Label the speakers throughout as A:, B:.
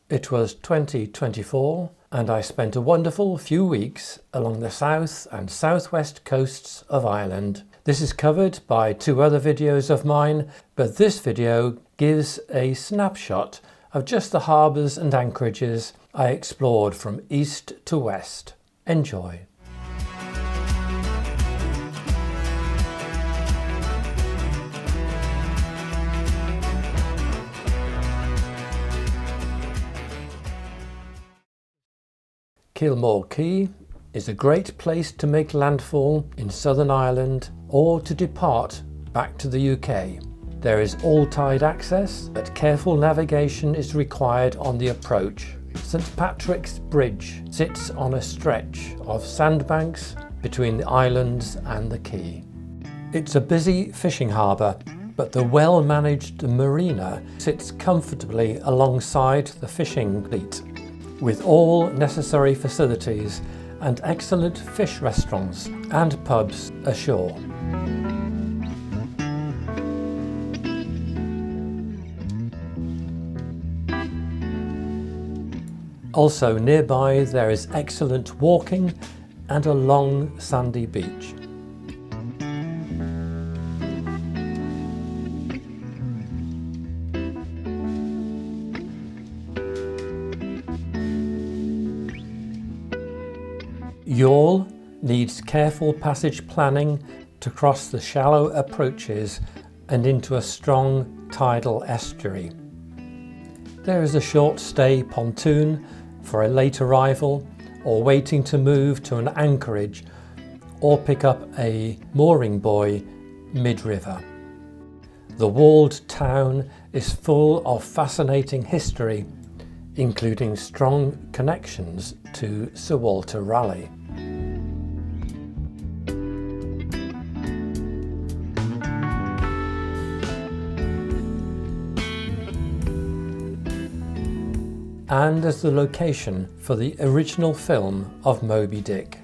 A: It was 2024 and I spent a wonderful few weeks along the south and southwest coasts of Ireland. This is covered by 2 other videos of mine, but this video gives a snapshot of just the harbours and anchorages I explored from east to west. Enjoy. Kilmore Quay is a great place to make landfall in Southern Ireland or to depart back to the UK. There is all-tide access, but careful navigation is required on the approach. St Patrick's Bridge sits on a stretch of sandbanks between the islands and the quay. It's a busy fishing harbour, but the well-managed marina sits comfortably alongside the fishing fleet, with all necessary facilities and excellent fish restaurants and pubs ashore. Also nearby there is excellent walking and a long sandy beach. Youghal needs careful passage planning to cross the shallow approaches and into a strong tidal estuary. There is a short stay pontoon for a late arrival or waiting to move to an anchorage or pick up a mooring buoy mid-river. The walled town is full of fascinating history, including strong connections to Sir Walter Raleigh. And as the location for the original film of Moby Dick.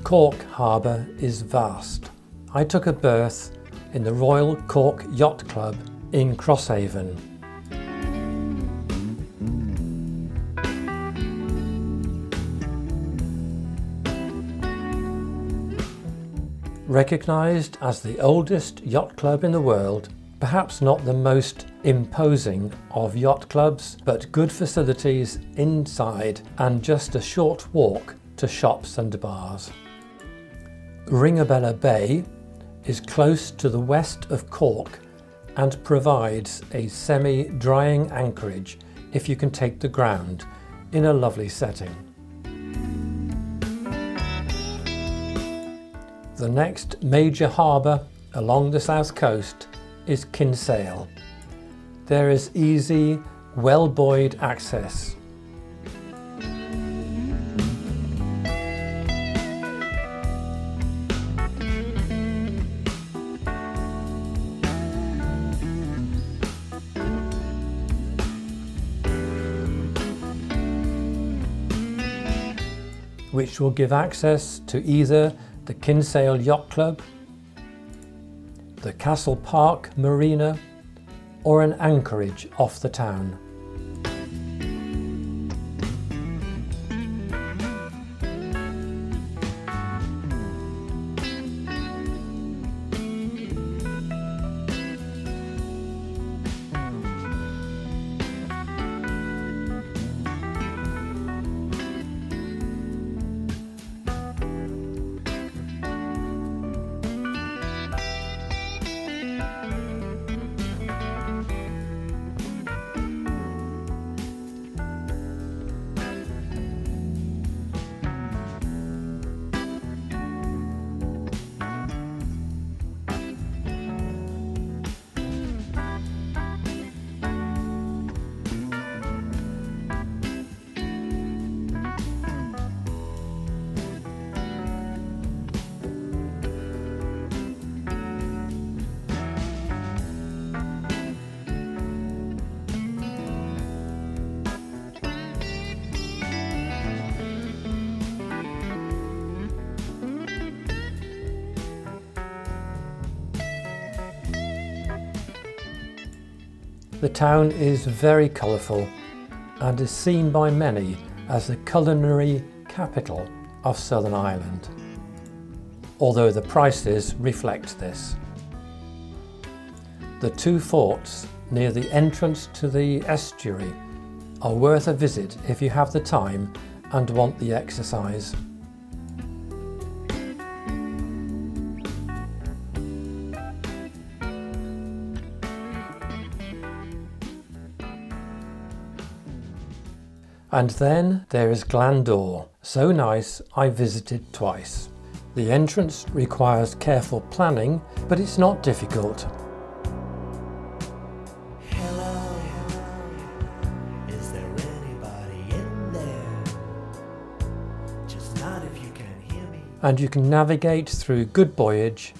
A: Cork Harbour is vast. I took a berth in the Royal Cork Yacht Club in Crosshaven. Recognised as the oldest yacht club in the world, perhaps not the most imposing of yacht clubs, but good facilities inside and just a short walk to shops and bars. Ringabella Bay is close to the west of Cork and provides a semi-drying anchorage if you can take the ground in a lovely setting. The next major harbour along the south coast is Kinsale. There is easy, well-buoyed access. Which will give access to either the Kinsale Yacht Club, the Castle Park Marina, or an anchorage off the town. The town is very colourful and is seen by many as the culinary capital of Southern Ireland, although the prices reflect this. The two forts near the entrance to the estuary are worth a visit if you have the time and want the exercise. And then there is Glandore, so nice I visited twice. The entrance requires careful planning, but it's not difficult.
B: Hello, is there anybody in there? Just not if you can hear me.
A: And you can navigate through good voyage,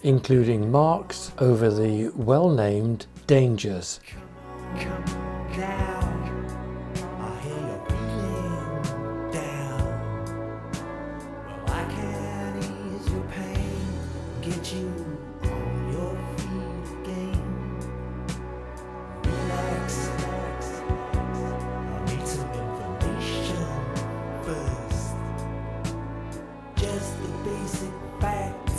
A: including marks over the well-named dangers.
B: Come down. I hear you're feeling down. Well, I can ease your pain, get you on your feet again. Relax. I need some information first. Just the basic facts.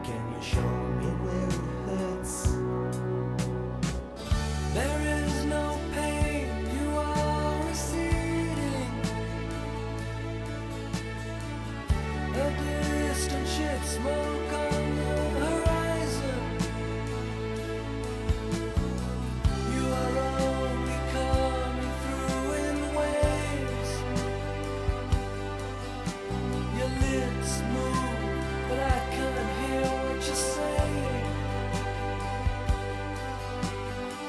B: Can you show me where it hurts? There is no pain, you are receding. A distant ship, smoke on the horizon. You are only coming through in waves. Your lips move, but I can't hear what you're saying.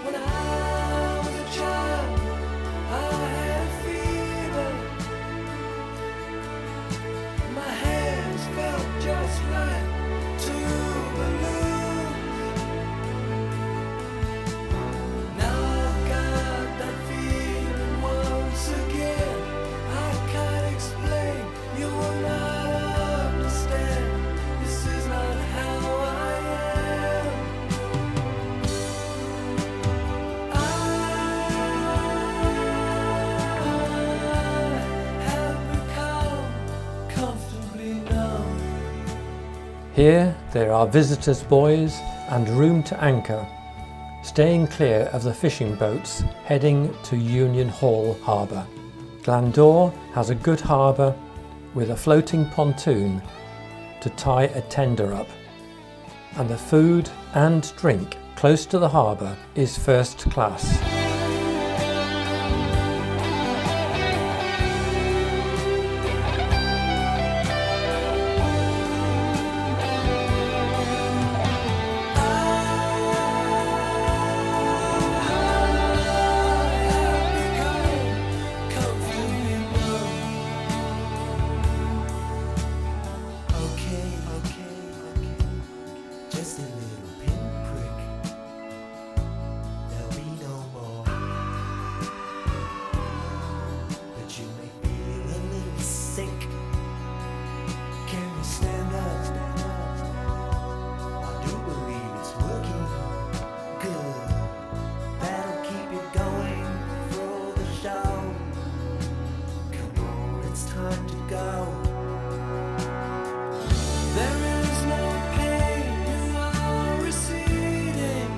B: When I was a child, I had a fever. My hands felt just like two balloons. Now I've got that feeling once again. I can't explain, you will not understand. This is not how I am. I have become comfortably numb.
A: Here there are visitors' buoys and room to anchor, staying clear of the fishing boats heading to Youghal Harbour. Glandore has a good harbour with a floating pontoon to tie a tender up, and the food and drink close to the harbour is first class.
B: Okay. Just a little pinprick. There'll be no more. But you may feel a little sick. Can you stand up? I do believe it's working good. That'll keep you going through the show. Come on, it's time to go. There is no pain, you are receding.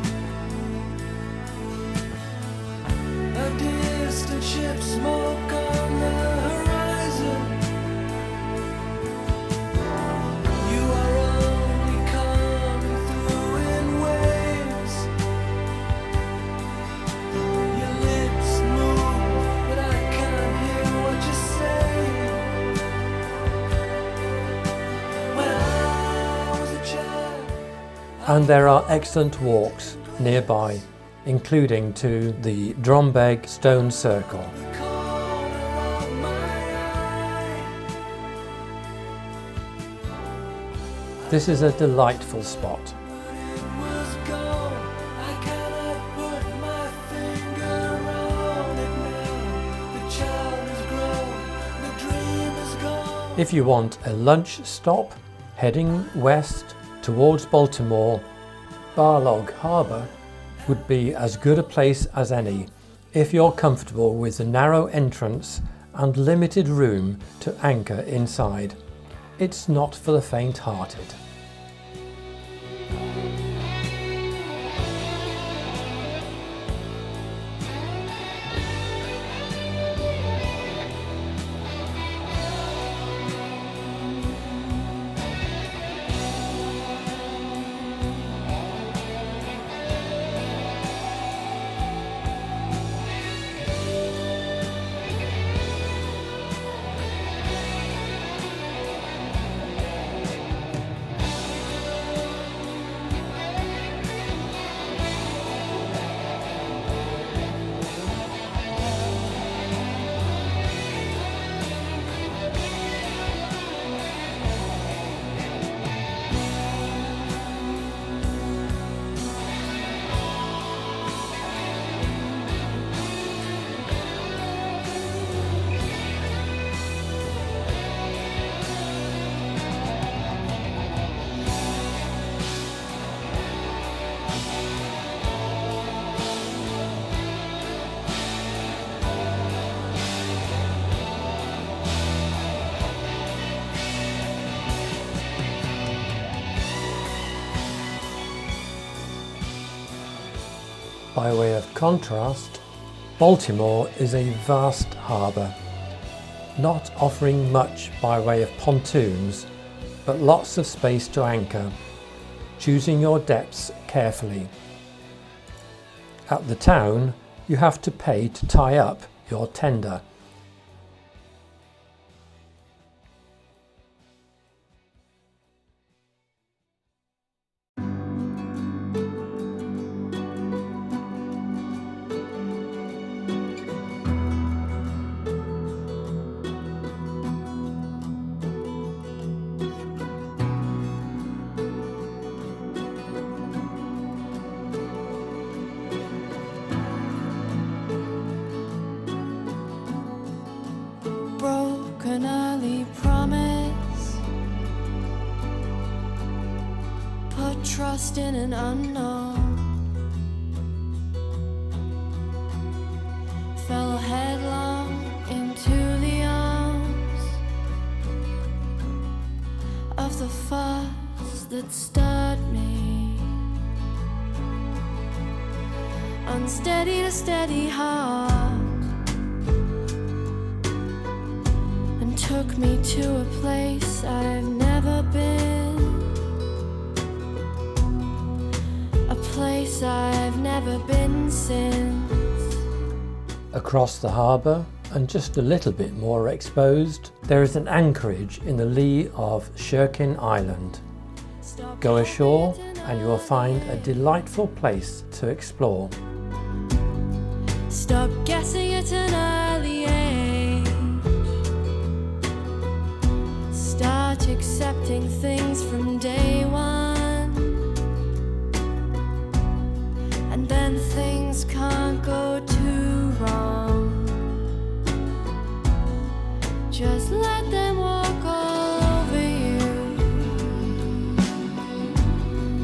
B: A distant ship, smoke on the horizon. You are only coming through in waves. Your lips move, but I can't hear what you're saying. When I was a child,
A: And there are excellent walks nearby, including to the Drombeg Stone Circle.
B: the corner of my eye.
A: This is a delightful spot.
B: But it was gone. I cannot put my finger on it now. The child is grown, the dream is gone.
A: If you want a lunch stop heading west towards Baltimore, Barlogue Harbor would be as good a place as any if you're comfortable with the narrow entrance and limited room to anchor inside. It's not for the faint-hearted. By way of contrast, Baltimore is a vast harbour, not offering much by way of pontoons, but lots of space to anchor, choosing your depths carefully. At the town, you have to pay to tie up your tender.
B: Broken early promise, put trust in an unknown, fell headlong into the arms of the force that stirred me, unsteady to steady heart. Took me to a place I've never been, a place I've never been since.
A: Across the harbour, and just a little bit more exposed, there is an anchorage in the lee of Sherkin Island. Go ashore and you will find a delightful place to explore.
B: Stop guessing at an early age. Start accepting things from day one, and then things can't go too wrong. Just let them walk all over you,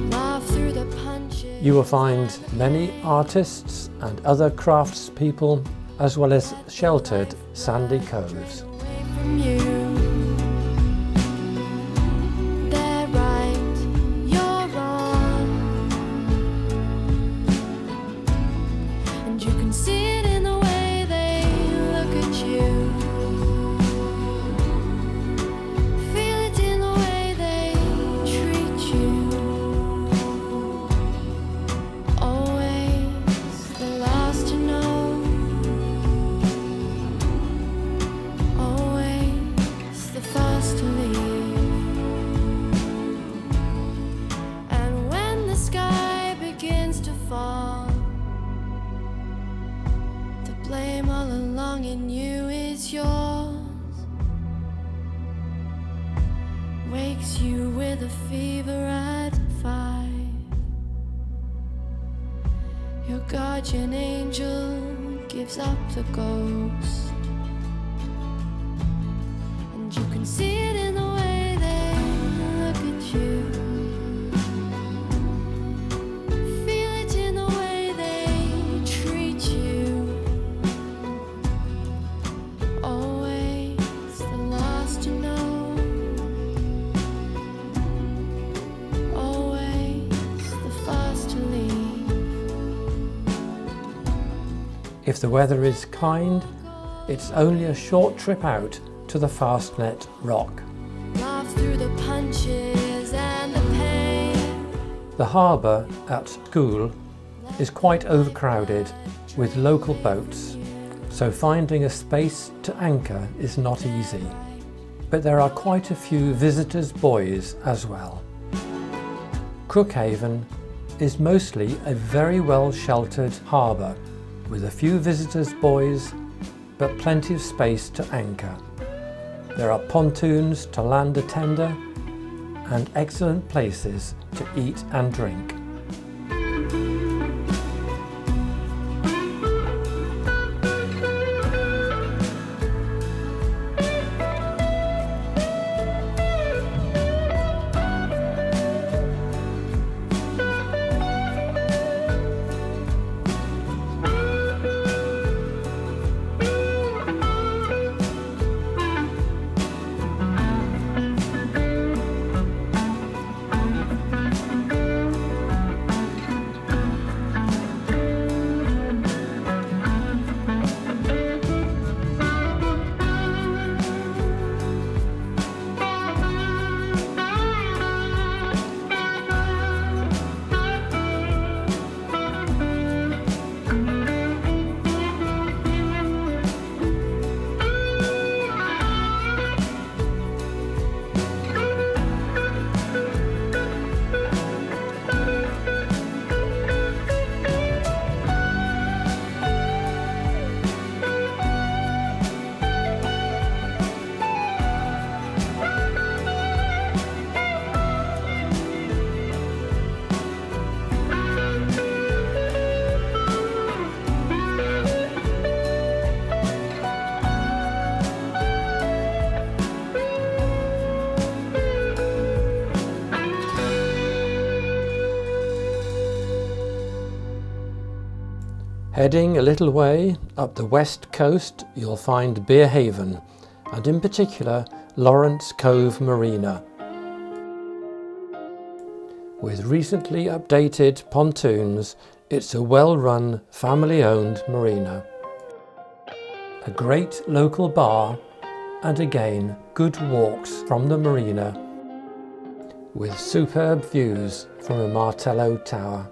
B: laugh through the punches.
A: You will find many artists and other craftspeople, as well as sheltered sandy coves.
B: Away from you. Wakes you with a fever at 5. Your guardian angel gives up the ghost, and you can see it in the way they look at you. Feel it in the way they
A: If the weather is kind, it's only a short trip out to the Fastnet Rock.
B: Laugh through the punches and the pain.
A: The harbour at Schull is quite overcrowded with local boats, so finding a space to anchor is not easy. But there are quite a few visitors' buoys as well. Crookhaven is mostly a very well sheltered harbour with a few visitors' buoys but plenty of space to anchor. There are pontoons to land a tender and excellent places to eat and drink. Heading a little way up the west coast, you'll find Beer Haven, and in particular Lawrence Cove Marina. With recently updated pontoons, it's a well-run, family-owned marina. A great local bar, and again good walks from the marina, with superb views from a Martello tower.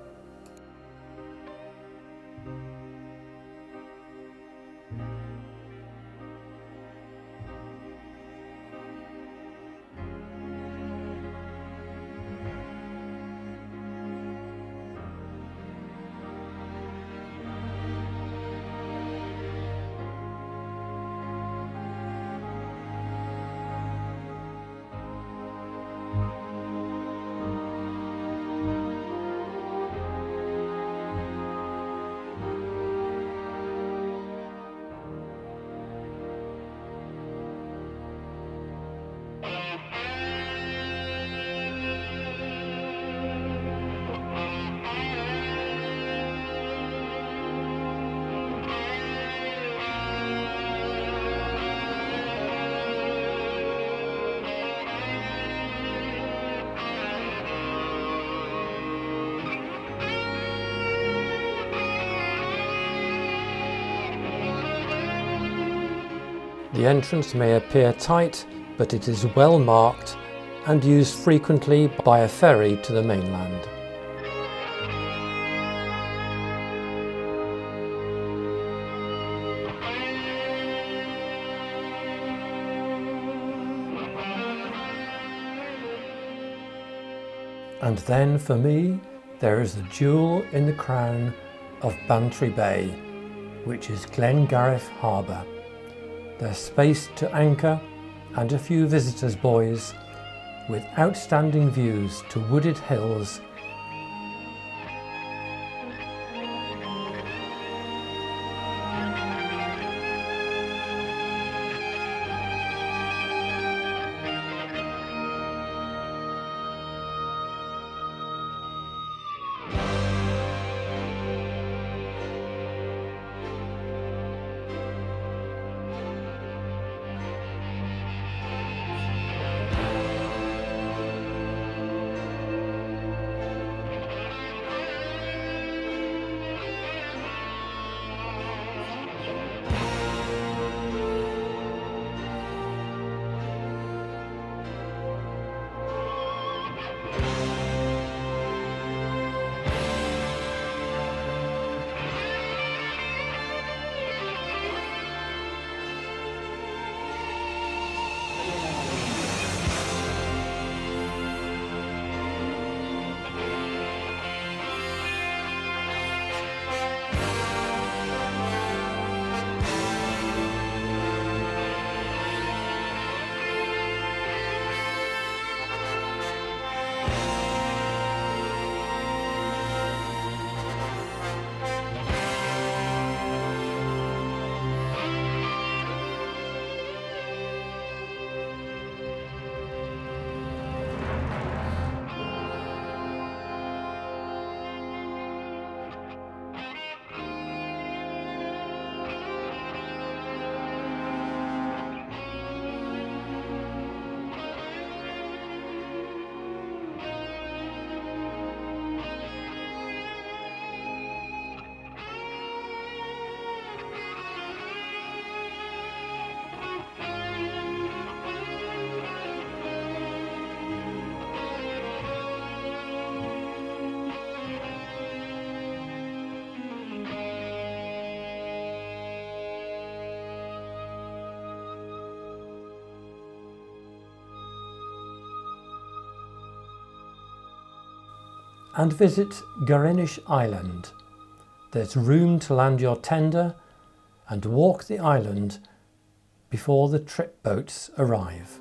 A: The entrance may appear tight, but it is well marked and used frequently by a ferry to the mainland. And then for me, there is the jewel in the crown of Bantry Bay, which is Glengarriff Harbor. There's space to anchor and a few visitors' buoys with outstanding views to wooded hills . and visit Garinish Island. There's room to land your tender and walk the island before the trip boats arrive.